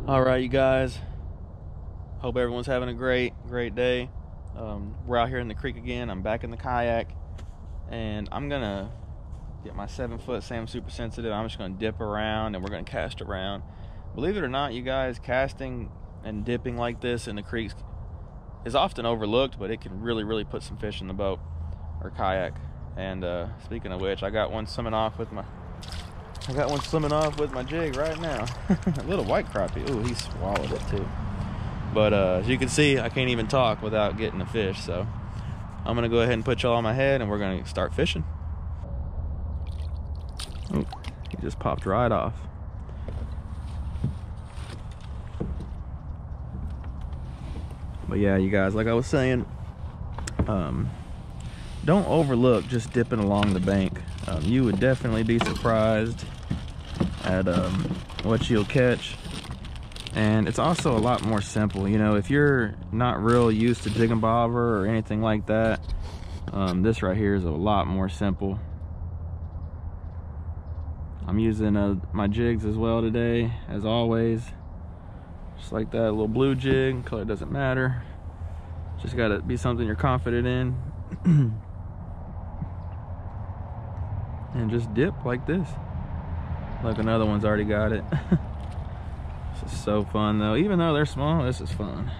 All right, you guys. Hope everyone's having a great day. We're out here in the creek again. I'm back in the kayak, and I'm gonna get my 7-foot Sam Super Sensitive. I'm just gonna dip around, and we're gonna cast around. Believe it or not, you guys, casting and dipping like this in the creeks is often overlooked, but it can really put some fish in the boat or kayak. And speaking of which, I got one swimming off with my jig right now. A little white crappie. Ooh, he swallowed it too. But as you can see, I can't even talk without getting a fish. So I'm gonna go ahead and put y'all on my head, and we're gonna start fishing. Oh, he just popped right off. But yeah, you guys, like I was saying, don't overlook just dipping along the bank. You would definitely be surprised at what you'll catch. And it's also a lot more simple. You know, if you're not real used to jig and bobber or anything like that, this right here is a lot more simple. I'm using my jigs as well today, as always. Just like that, a little blue jig, color doesn't matter. Just gotta be something you're confident in. And just dip like this. Look, another one's already got it. This is so fun though. Even though they're small, this is fun.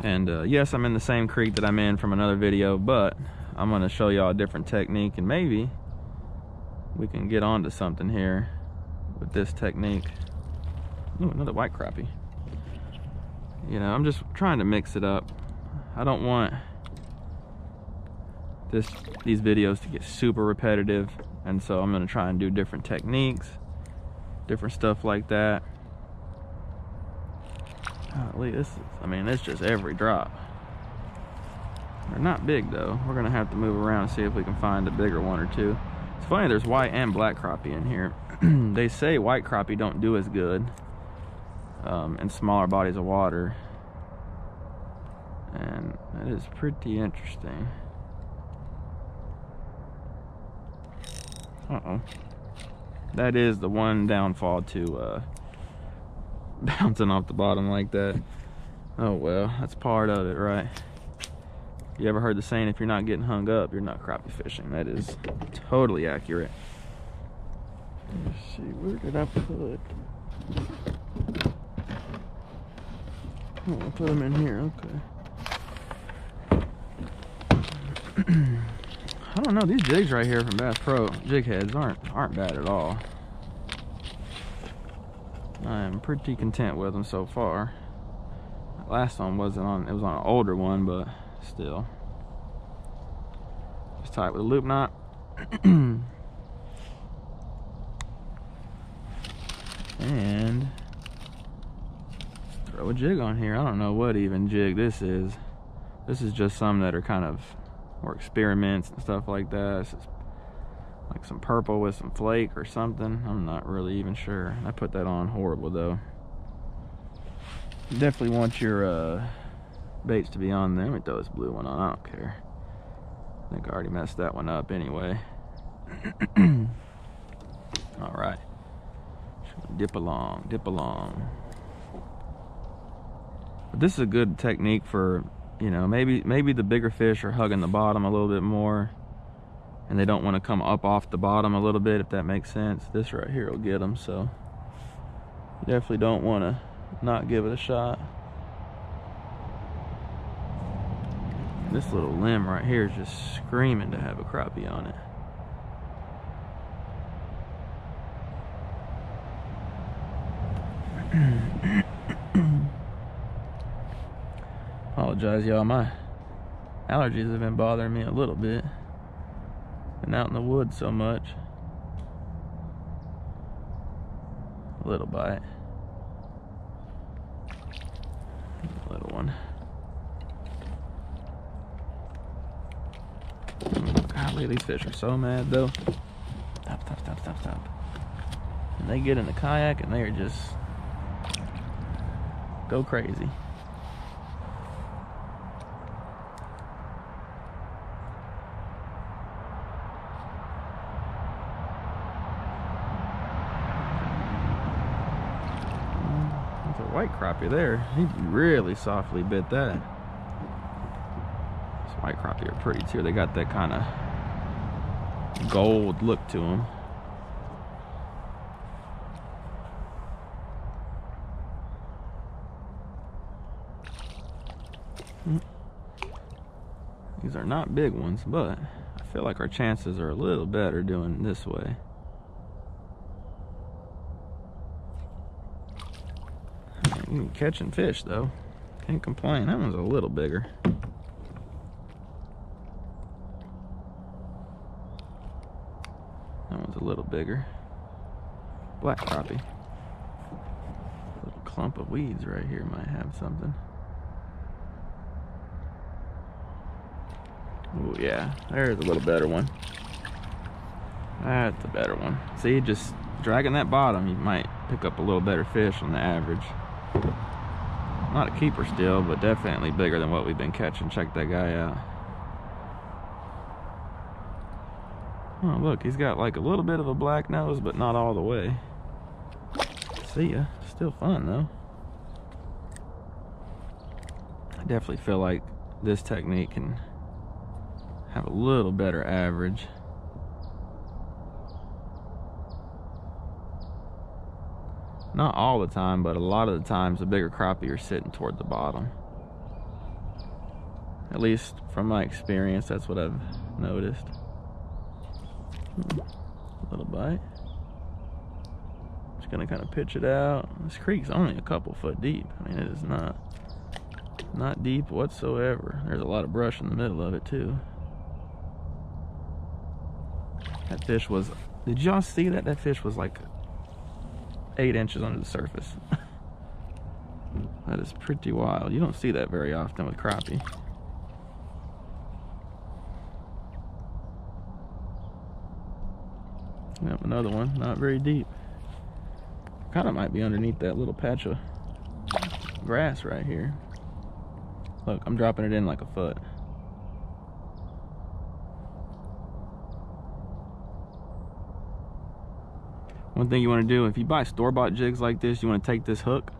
And yes, I'm in the same creek that I'm in from another video, but I'm gonna show y'all a different technique, and maybe we can get onto something here with this technique. Ooh, another white crappie. You know, I'm just trying to mix it up. I don't want these videos to get super repetitive, and so I'm gonna try and do different techniques, different stuff like that. Golly, it's just every drop. They're not big though. We're gonna have to move around and see if we can find a bigger one or two. It's funny, there's white and black crappie in here. They say white crappie don't do as good in smaller bodies of water, and that is pretty interesting. Uh-oh. That is the one downfall to bouncing off the bottom like that. Oh well, that's part of it, right? You ever heard the saying, if you're not getting hung up, you're not crappie fishing? That is totally accurate. Let's see, where did I put? Oh, I'll put them in here, okay. I don't know, these jigs right here from Bass Pro jig heads aren't bad at all. I am pretty content with them so far. The last one it was on an older one, but still. Just tie it with a loop knot. And throw a jig on here. I don't know what even jig this is. This is just some that are kind of more experiments and stuff like that. This is like some purple with some flake or something. I'm not really even sure. I put that on horrible though. You definitely want your baits to be on there. Let me throw this blue one on. I don't care. I think I already messed that one up anyway. All right. Dip along, dip along. But this is a good technique for, you know, maybe the bigger fish are hugging the bottom a little bit more, and they don't want to come up off the bottom a little bit, if that makes sense. This right here will get them, so you definitely don't want to not give it a shot. This little limb right here is just screaming to have a crappie on it. Apologize, y'all. My allergies have been bothering me a little bit. Been out in the woods so much. A little bite. A little one. Golly, these fish are so mad though. Stop. And they get in the kayak and they are just go crazy. white crappie there. He really softly bit that. This white crappie are pretty too. They got that kind of gold look to them. These are not big ones, but I feel like our chances are a little better doing it this way. Catching fish though, can't complain. That one's a little bigger. That one's a little bigger. Black crappie. Little clump of weeds right here might have something. Oh yeah, there's a little better one. That's a better one. See, just dragging that bottom, you might pick up a little better fish on the average. Not a keeper still, but definitely bigger than what we've been catching. Check that guy out. Oh look, he's got like a little bit of a black nose, but not all the way. See ya. Still fun though. I definitely feel like this technique can have a little better average. Not all the time, but a lot of the times the bigger crappie are sitting toward the bottom. At least from my experience, that's what I've noticed. A little bite. Just gonna kind of pitch it out. This creek's only a couple foot deep. I mean, it is not deep whatsoever. There's a lot of brush in the middle of it too. That fish was, did y'all see that? That fish was like 8 inches under the surface. That is pretty wild. You don't see that very often with crappie. Yep, another one, not very deep. Kind of might be underneath that little patch of grass right here. Look, I'm dropping it in like a foot. One thing you want to do, if you buy store-bought jigs like this, you want to take this hook,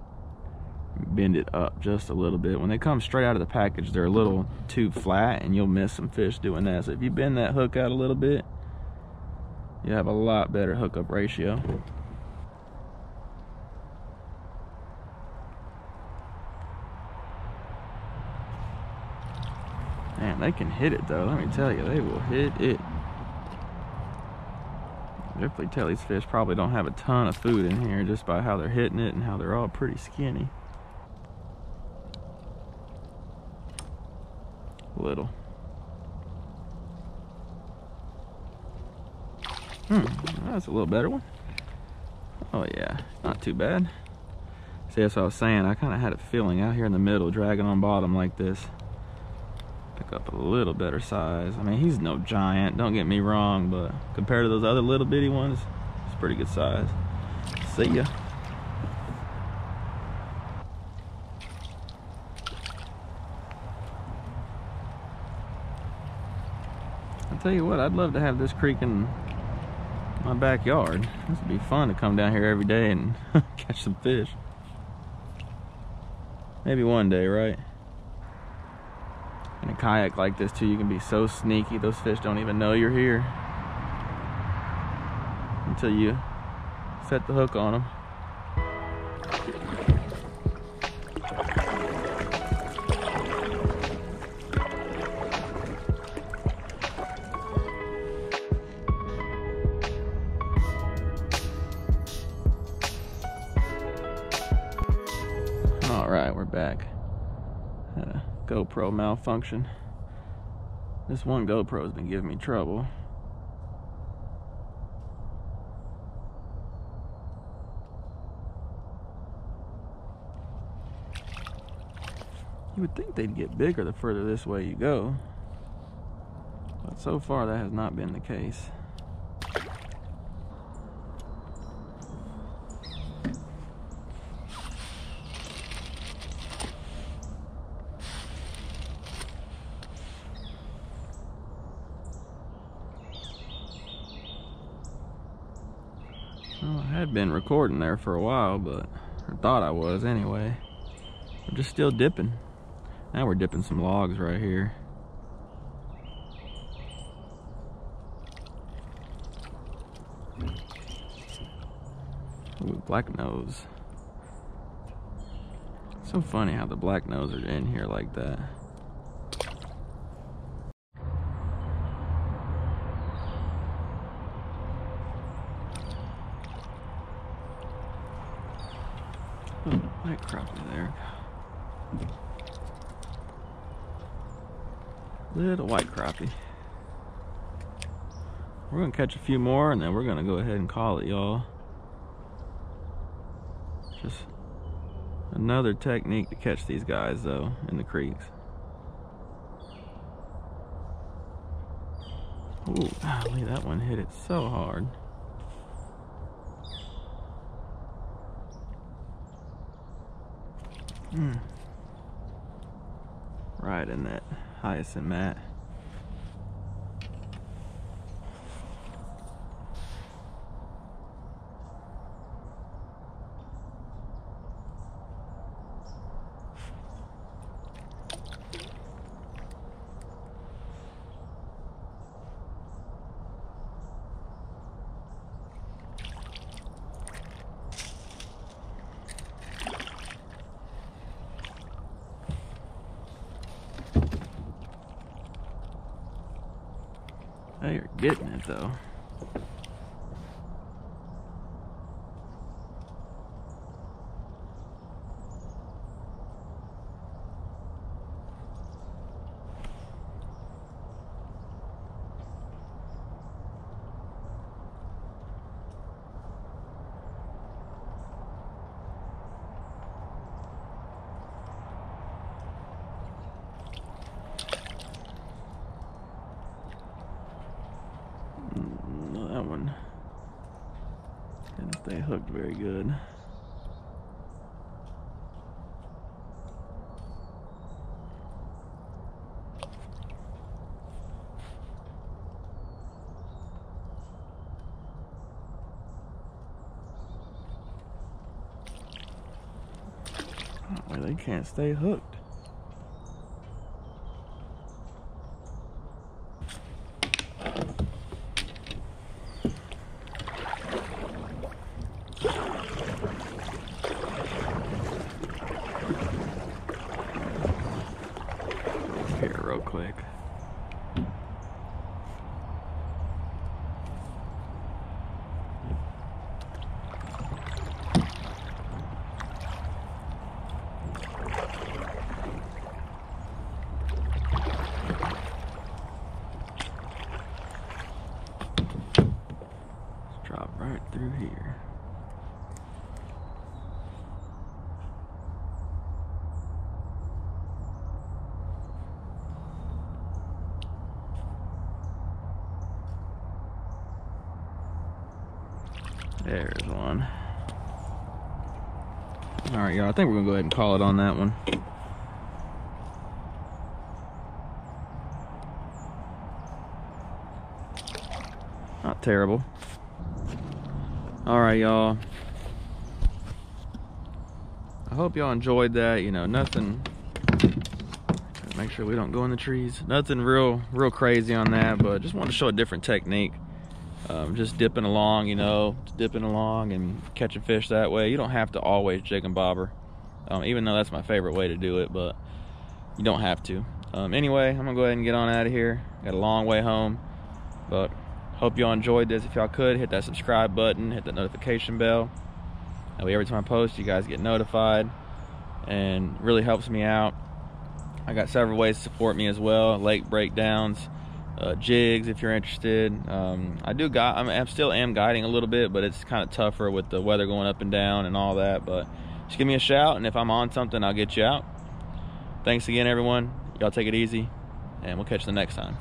bend it up just a little bit. When they come straight out of the package, they're a little too flat and you'll miss some fish doing that. So if you bend that hook out a little bit, you have a lot better hookup ratio. Man, they can hit it though, let me tell you, they will hit it. Definitely tell these fish probably don't have a ton of food in here just by how they're hitting it and how they're all pretty skinny. Little. That's a little better one. Oh yeah, not too bad. See, that's what I was saying. I kind of had a feeling out here in the middle, dragging on bottom like this, pick up a little better size. I mean, he's no giant, don't get me wrong, but compared to those other little bitty ones, it's pretty good size. See ya. I'll tell you what, I'd love to have this creek in my backyard. This would be fun to come down here every day and catch some fish. Maybe one day, right? In a kayak like this too, you can be so sneaky, those fish don't even know you're here until you set the hook on them. All right, we're back. Had a GoPro malfunction. This one GoPro's been giving me trouble. You would think they'd get bigger the further this way you go, but so far that has not been the case. Well, I had been recording there for a while, but I thought I was anyway. I'm just still dipping. Now we're dipping some logs right here. Ooh, black nose. So funny how the black nose are in here like that. Oh, white crappie there. Little white crappie. We're gonna catch a few more and then we're gonna go ahead and call it, y'all. Just another technique to catch these guys though in the creeks. Ooh, golly, that one hit it so hard. Right in that hyacinth mat. They are getting it though. That one didn't stay hooked very good. Oh, they can't stay hooked. Here real quick. Let's drop right through here. There's one. All right, y'all, I think we're gonna go ahead and call it on that one. Not terrible. All right, y'all. I hope y'all enjoyed that. You know, nothing. Make sure we don't go in the trees. Nothing real crazy on that, but just wanted to show a different technique. Just dipping along, you know, dipping along and catching fish that way. You don't have to always jig and bobber, even though that's my favorite way to do it, but you don't have to. Anyway, I'm gonna go ahead and get on out of here. Got a long way home, but hope y'all enjoyed this. If y'all could, hit that subscribe button, hit that notification bell. That way every time I post, you guys get notified, and really helps me out. I got several ways to support me as well. Lake breakdowns, jigs if you're interested. I still am guiding a little bit, but it's kind of tougher with the weather going up and down and all that. But just give me a shout, and if I'm on something, I'll get you out. Thanks again, everyone. Y'all take it easy, and we'll catch you the next time.